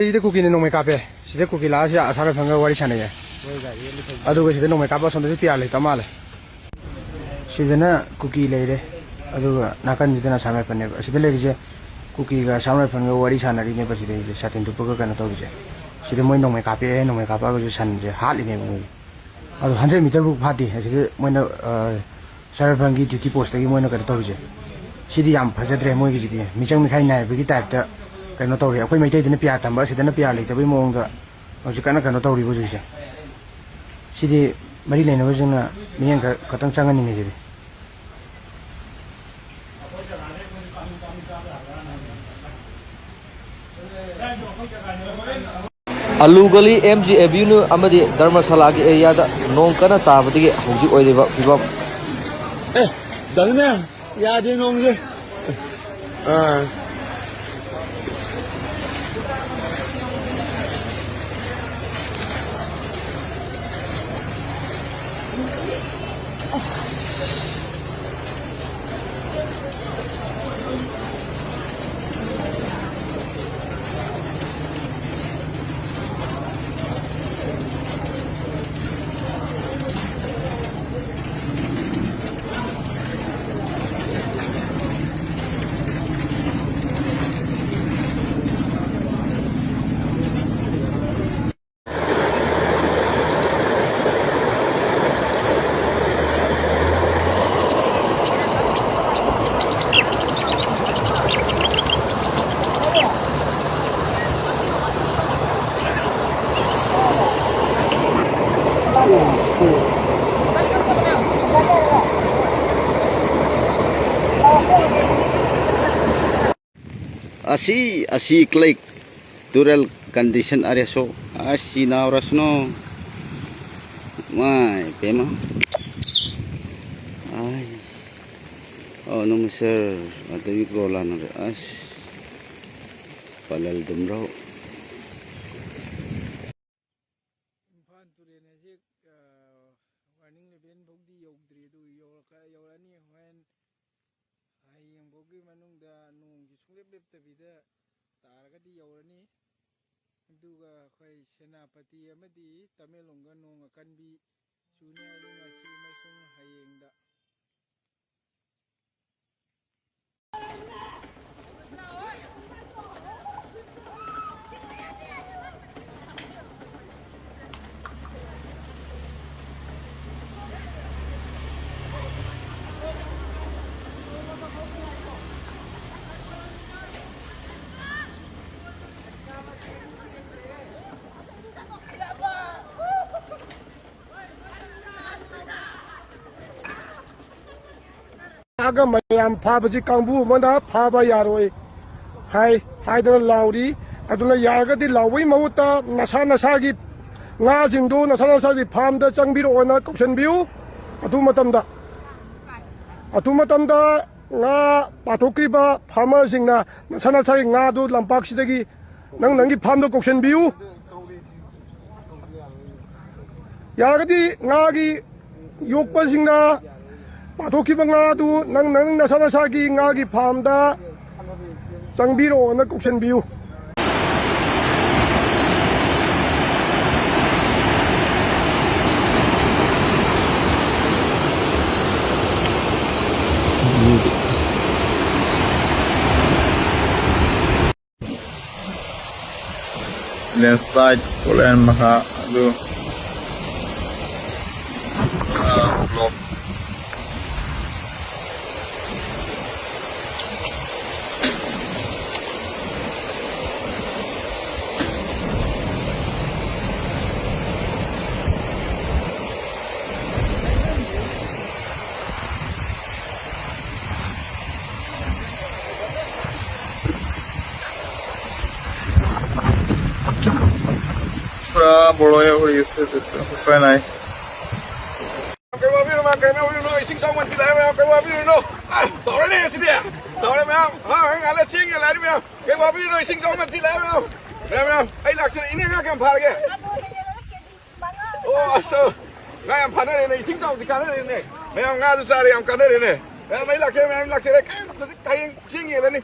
Sida kuki ni nongmai kape, sida kuki la sida asal phanga wari chane ya. Adu ga sida nongmai kapa sonda sida piale tamale. Sida na kuki leire, adu ga nakan sida na samai panne. Sida leire je kuki ga samai phanga wari chana ri ne ba sida je satin tu puka kana tobi je. Sida moi nongmai kape ga je san je hali ne moi. Adu 100 meter bu phati, sida moi na samai phangi duty post gi moi na kana tobi je. Sida yam phajadre moi gi sida michang mikhai nai bi gi type ta kano tawri akoi maitai dina pia tamba sidana pia le tabai monga hoji kana kano tawri bu juse sidi mari le na wajuna miyang ka katang changan ni ngiri Alugali MG Avenue amadi Dharmasala gi area da nong kana tabadi hoji oideba fibam dalne yadi nong je Asi klik tural condition area so asi na oras no mai pema ay oh no sir atau ko lan as palal dumraw warning level bogdi yogdri du yorani when hayang bogi manungda nung gi sunglep tabida taragadi yorani duga khoi senapati amadi tamelonga nong akanbi suni ngasi masung hayengda aga mayam phabaji kangbu manda phaba yaroi hai haidana lauri aduna yaragadi lawai mawuta nasa gi nga jingdu nasa gi farm da changbiro ona kausan biu atu matamda nga pathokriba farmer singna nasa gi nga du lampak sidagi nangi farm da kausan biu yaragadi nga gi yokpa singna pathokki banga du nang nasa gi nga gi farm da changbiro na kausan biu left side pulen maka adu block bolonya uri isi itu nai. Cái nó sinh trong mình thì lại mèo cái bao nhiêu nó sáu đấy này xin tiền sáu đấy mèo anh ăn là chiên cái lại đi mèo cái bao nhiêu sinh trong mình thì lại mèo mèo anh lạc sẽ ini nggak kembar ke oh so nggak yang panen ini sinh trong thì cái này mèo nggak tuh sari yang kanan ini mèo anh lạc sẽ kayak chiên cái này